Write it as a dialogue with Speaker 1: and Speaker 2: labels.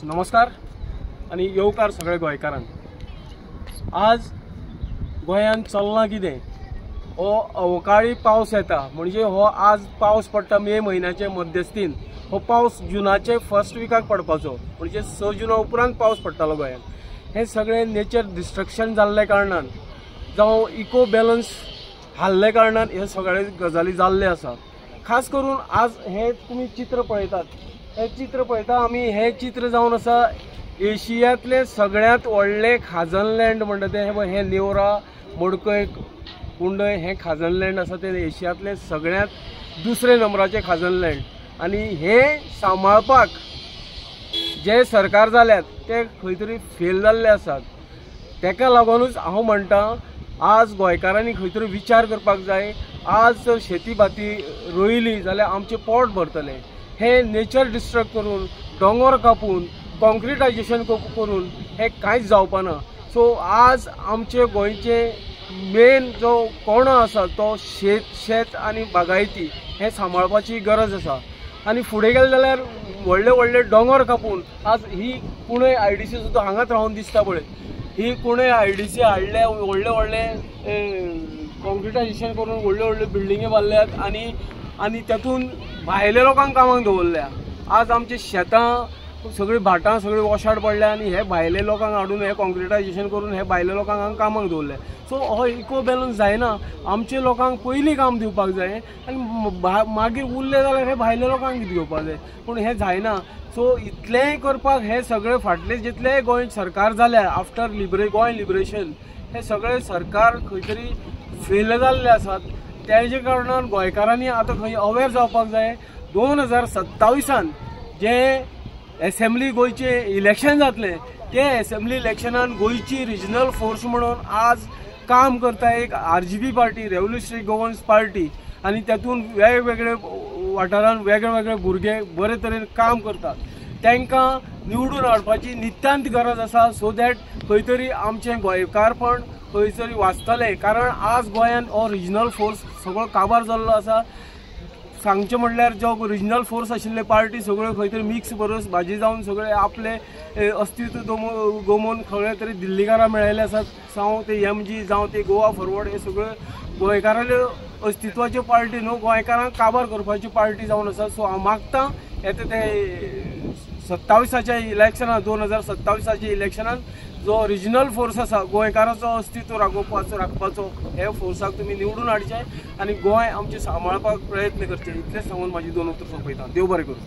Speaker 1: नमस्कार आणि येवकार सगळे गोंयकारांक। आज गोंयांत चल्लां कितें, हो अवकाळी पावस येता म्हणजे हो आज पावस पडटा मे म्हयन्याचे मध्यस्थीन। हो पावस जुनाचे फर्स्ट विकाक पडपाचो म्हणजे 6 जुना उपरांत पावस पडटालो गोंयांत। हे सगळे नेचर डिस्ट्रक्शन जाल्ले कारणान जावं इको बॅलन्स हाल्ले कारणान हे सगळे गजाली जाल्ले आसा। खास करून आज हे तुम्ही चित्र पळयतात, हे चित्र पळयता आमी, हे चित्र जावन आसा एशियांतले सगळ्यात व्हडले खाजन लँड म्हणटा ते हे नेवरा मडकय कुंडय हे खाजन लँड आसा ते एशियांतले सगळ्यात दुसरे नंबराचे खाजन लँड। आणि हे सांबाळपाक जे सरकार जाल्यात ते खंय तरी फेल जाल्ले आसात। तेका लागूनच हांव म्हणटा आज गोंयकारांनी खंय तरी विचार करपाक जाय। आज जर शेती भाती रोयली जाल्यार आमचे पोट भरतले। हे नेचर डिस्ट्रक्ट करून दोंगर कापून कॉन्क्रिटायजेशन करून हे कांयच जावपाना। सो आज आमचे गोंयचे मेन जो कोणो आसा तो शेत आनी बागायती हे सांबाळपाची गरज आसा। आणि फुडें गेले जाल्यार व्हडले व्हडले दोंगर कापून आज ही कुणय IDC सुद्दां हांगाच रावन दिसता पळय, ही कुणय IDC हाडल्या व्हडले व्हडले कॉन्क्रिटायजेशन करून व्हडले व्हडले बिल्डिंगे बांदल्यात आणि त्यातून भायल्या लोकांक कामाक दवरल्या। आज आमचे शेतां सगळी भाटां सगळी वॉशाड पडल्या आणि हे भायले लोकांक हाडून हे कॉन्क्रिटायजेशन करून हे भायल्या लोकांक हांगा कामाक दवरले। सो हो इको बॅलन्स जायना। आमचे लोकांक पयलीं काम दिवपाक जाय आनी मागीर उरले जाल्यार हे भायल्या लोकांक कितें घेवपाक जाय, पूण हे जायना। सो इतलेंय करपाक हे सगळे फाटले जितले गोंय सरकार जाल्या आफ्टर गोंय लिबरेशन हे सगळे सरकार खंय तरी फेल जाल्ले आसात। त्याचे कारणान गोंयकारांनी आतां खंय अवेर जावपाक जाय। 2027 जे असेंब्ली गोंयचे इलेक्शन जातले ते असेंब्ली इलेक्शनान गोंयची रिजनल फोर्स म्हणून आज काम करता एक RGP party, revolutionary governance party, आणि त्यातून वेगवेगळे वाठारांत वेगळे भुरगे बरे तरेन काम करतात। तांकां निवडून हाडपाची नित्यांत गरज आसा सो दॅट खंय तरी आमचें गोंयकारपण खंय तरी वाचतलें। कारण आज गोंयांत हो रिजनल फोर्स सगळो काबार जाल्लो आसा। सांगचे म्हणल्यार जो रिजनल फोर्स आशिल्ले पार्टी सगळ्यो खंय तरी मिक्स बरोस भाजी जावन सगळे आपले अस्तित्व गमोवन खंय तरी दिल्लीकारां मेळयले आसात। जावं ते MG जावं ते गोवा फॉरवर्ड हे सगळे गोंयकारांच्या अस्तित्वाच्यो पार्टी न्हू, गोंयकारांक काबार करपाची पार्टी जावन आसा। सो हांव मागतां येता ते 27च्या इलेक्शनान 2027च्या इलेक्शनान जो रिजनल फोर्स आसा गोंयकाराचो अस्तित्व राखपाचो हे फोर्साक तुमी निवडून हाडचे आणि गोंय आमचे सांबाळपाक प्रयत्न करचे। इतलेंच सांगून म्हाजी 2 उतर सोंपयता। देव बरें करूं।